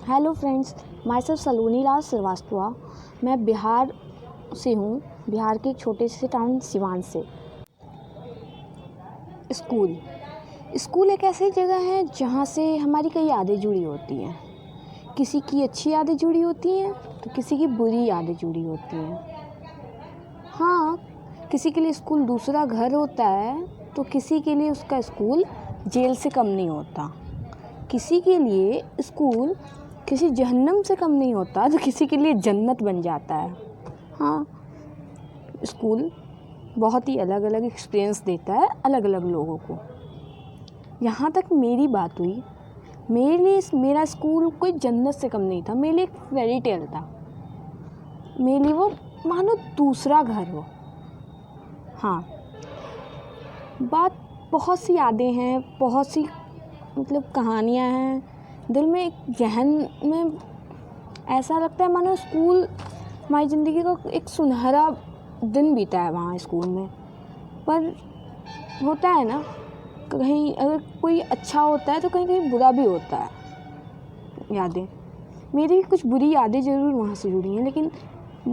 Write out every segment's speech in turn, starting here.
Hello friends, my self सलोनी लाल श्रीवास्तव। मैं बिहार से हूँ, बिहार के एक छोटे से टाउन सिवान से। स्कूल एक ऐसी जगह है जहाँ से हमारी कई यादें जुड़ी होती हैं। किसी की अच्छी यादें जुड़ी होती हैं तो किसी की बुरी यादें जुड़ी होती हैं। हाँ, किसी के लिए स्कूल दूसरा घर होता है तो किसी के लिए उसका स्कूल जेल से कम नहीं होता। किसी के लिए स्कूल किसी जहन्नम से कम नहीं होता तो किसी के लिए जन्नत बन जाता है। हाँ, स्कूल बहुत ही अलग अलग एक्सपीरियंस देता है अलग अलग लोगों को। यहाँ तक मेरी बात हुई, मेरे लिए मेरा स्कूल कोई जन्नत से कम नहीं था। मेरे लिए एक फेरी टेल था। मेरे लिए वो मानो दूसरा घर हो। हाँ, बहुत सी यादें हैं, बहुत सी कहानियाँ हैं। दिल में एक जहन में ऐसा लगता है मानो स्कूल हमारी ज़िंदगी का एक सुनहरा दिन बीता है वहाँ स्कूल में। पर होता है ना, कहीं अगर कोई अच्छा होता है तो कहीं कहीं बुरा भी होता है। यादें मेरी कुछ बुरी यादें ज़रूर वहाँ से जुड़ी हैं, लेकिन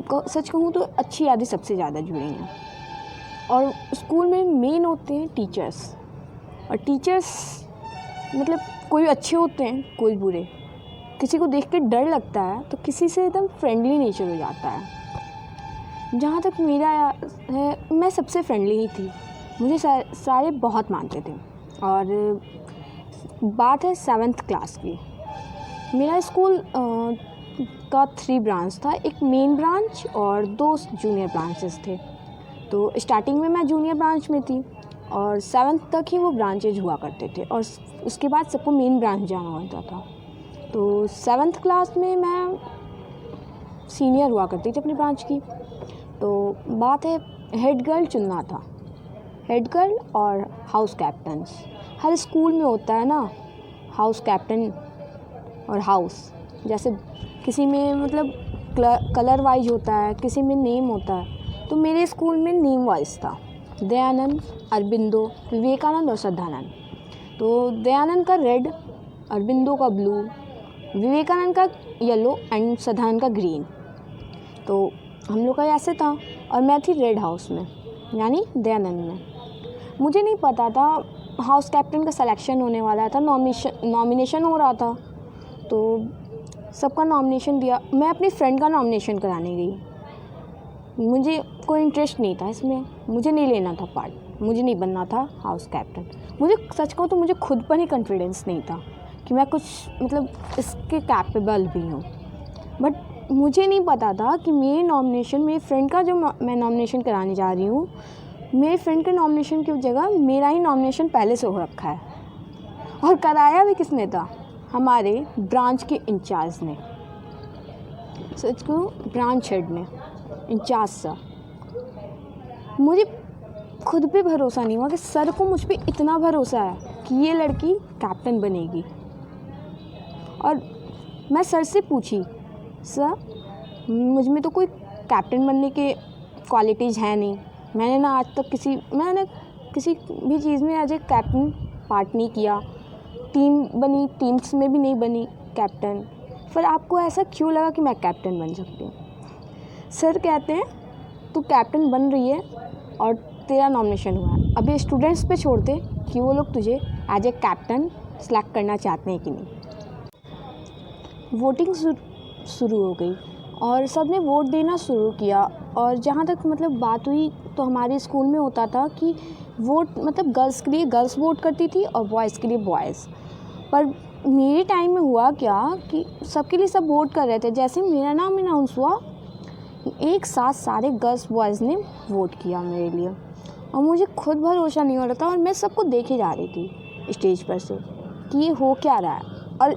सच कहूँ तो अच्छी यादें सबसे ज़्यादा जुड़ी हैं। और स्कूल में मेन होते हैं टीचर्स। और टीचर्स कोई अच्छे होते हैं, कोई बुरे। किसी को देख के डर लगता है तो किसी से एकदम फ्रेंडली नेचर हो जाता है। जहाँ तक मेरा है, मैं सबसे फ्रेंडली ही थी। मुझे सारे बहुत मानते थे। और बात है 7th क्लास की। मेरा स्कूल का 3 ब्रांच था, एक मेन ब्रांच और 2 जूनियर ब्रांचेस थे। तो स्टार्टिंग में मैं जूनियर ब्रांच में थी और 7th तक ही वो ब्रांचेज हुआ करते थे और उसके बाद सबको मेन ब्रांच जाना होता था। तो 7th क्लास में मैं सीनियर हुआ करती थी अपनी ब्रांच की। तो बात है हेड गर्ल चुनना था, हेड गर्ल और हाउस कैप्टन्स। हर स्कूल में होता है ना, हाउस कैप्टन और हाउस। जैसे किसी में कलर वाइज होता है, किसी में नेम होता है। तो मेरे स्कूल में नेम वाइज था, दयानंद, अरबिंदो, विवेकानंद और श्रद्धानंद। तो दयानंद का रेड, अरबिंदो का ब्लू, विवेकानंद का येलो एंड श्रद्धानंद का ग्रीन। तो हम लोग का ऐसे था और मैं थी रेड हाउस में, यानी दयानंद में। मुझे नहीं पता था हाउस कैप्टन का सिलेक्शन होने वाला था, नॉमिनेशन हो रहा था। तो सबका नॉमिनेशन दिया, मैं अपनी फ्रेंड का नॉमिनेशन कराने गई। मुझे कोई इंटरेस्ट नहीं था इसमें, मुझे नहीं लेना था पार्ट, मुझे नहीं बनना था हाउस कैप्टन। मुझे सच कहूँ तो मुझे खुद पर ही कॉन्फिडेंस नहीं था कि मैं कुछ इसके कैपेबल भी हूँ। बट मुझे नहीं पता था कि मेरी फ्रेंड का जो मैं नॉमिनेशन कराने जा रही हूँ, मेरे फ्रेंड के नॉमिनेशन की जगह मेरा ही नॉमिनेशन पहले से हो रखा है। और कराया भी किसने था? हमारे ब्रांच के इंचार्ज ने, सच कहूँ ब्रांच हेड ने, इंचार्ज सर। मुझे खुद पे भरोसा नहीं हुआ कि सर को मुझ पे इतना भरोसा है कि ये लड़की कैप्टन बनेगी। और मैं सर से पूछी, सर मुझ में तो कोई कैप्टन बनने के क्वालिटीज़ हैं नहीं, मैंने आज तक किसी भी चीज़ में एज ए कैप्टन पार्ट नहीं किया, टीम बनी, टीम्स में भी नहीं बनी कैप्टन। फिर आपको ऐसा क्यों लगा कि मैं कैप्टन बन सकती हूँ? सर कहते हैं तू कैप्टन बन रही है और तेरा नॉमिनेशन हुआ है, अब ये स्टूडेंट्स पे छोड़ दे कि वो लोग तुझे एज ए कैप्टन सेलेक्ट करना चाहते हैं कि नहीं। वोटिंग शुरू हो गई और सब ने वोट देना शुरू किया। और जहाँ तक बात हुई तो हमारे स्कूल में होता था कि वोट गर्ल्स के लिए गर्ल्स वोट करती थी और बॉयज़ के लिए बॉयज़। पर मेरे टाइम में हुआ क्या कि सबके लिए सब वोट कर रहे थे। जैसे मेरा नाम अनाउंस हुआ, एक साथ सारे गर्ल्स बॉयज़ ने वोट किया मेरे लिए। और मुझे खुद भरोसा नहीं हो रहा था और मैं सबको देखे जा रही थी स्टेज पर से कि ये हो क्या रहा है। और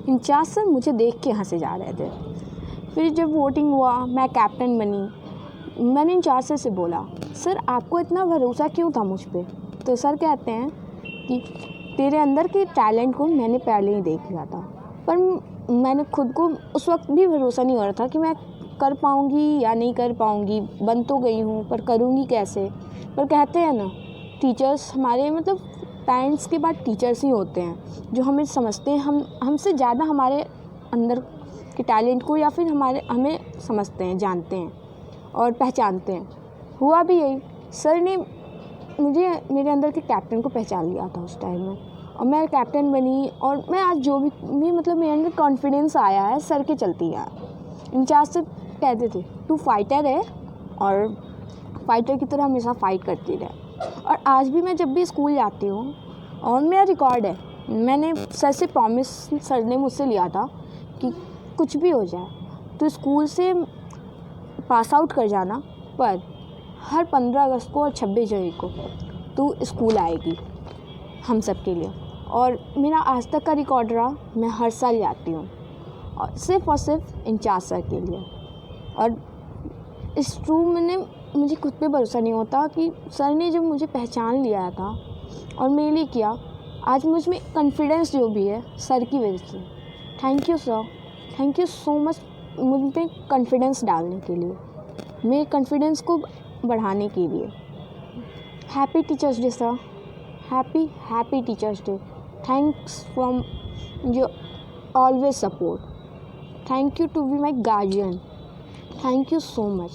इंचार्ज सर मुझे देख के हंसे जा रहे थे। फिर जब वोटिंग हुआ, मैं कैप्टन बनी। मैंने इंचार्ज सर से बोला, सर आपको इतना भरोसा क्यों था मुझ पे? तो सर कहते हैं कि तेरे अंदर के टैलेंट को मैंने पहले ही देख लिया था, पर मैंने खुद को उस वक्त भी भरोसा नहीं हो रहा था कि मैं कर पाऊँगी या नहीं कर पाऊँगी। बन तो गई हूँ पर करूँगी कैसे? पर कहते हैं ना, टीचर्स हमारे पेरेंट्स के बाद टीचर्स ही होते हैं जो हमें समझते हैं, हमसे ज़्यादा हमारे अंदर के टैलेंट को या फिर हमें समझते हैं, जानते हैं और पहचानते हैं। हुआ भी यही, सर ने मुझे मेरे अंदर के कैप्टन को पहचान लिया था उस टाइम में, और मैं कैप्टन बनी। और मैं आज जो भी मतलब मेरे अंदर कॉन्फिडेंस आया है सर के चलते ही आया। इंचार्ज से कहते थे तू फाइटर है और फाइटर की तरह हमेशा फ़ाइट करती रहे। और आज भी मैं जब भी स्कूल जाती हूँ, और मेरा रिकॉर्ड है, मैंने सर से प्रॉमिस सर ने मुझसे लिया था कि कुछ भी हो जाए तो स्कूल से पास आउट कर जाना, पर हर 15 अगस्त को और 26 जनवरी को तू स्कूल आएगी हम सब के लिए। और मेरा आज तक का रिकॉर्ड रहा, मैं हर साल जाती हूँ और सिर्फ इंचार्ज सर के लिए। और इस ट्रू मैंने मुझे खुद पे भरोसा नहीं होता कि सर ने जब मुझे पहचान लिया था और मेरे लिए किया, आज मुझ में कॉन्फिडेंस जो भी है सर की वजह से। Thank you sir, thank you so much मुझ पे कॉन्फिडेंस डालने के लिए, मेरे कॉन्फिडेंस को बढ़ाने के लिए। Happy teachers day sir, happy teachers day. Thanks from your always support. Thank you to be my guardian. Thank you so much.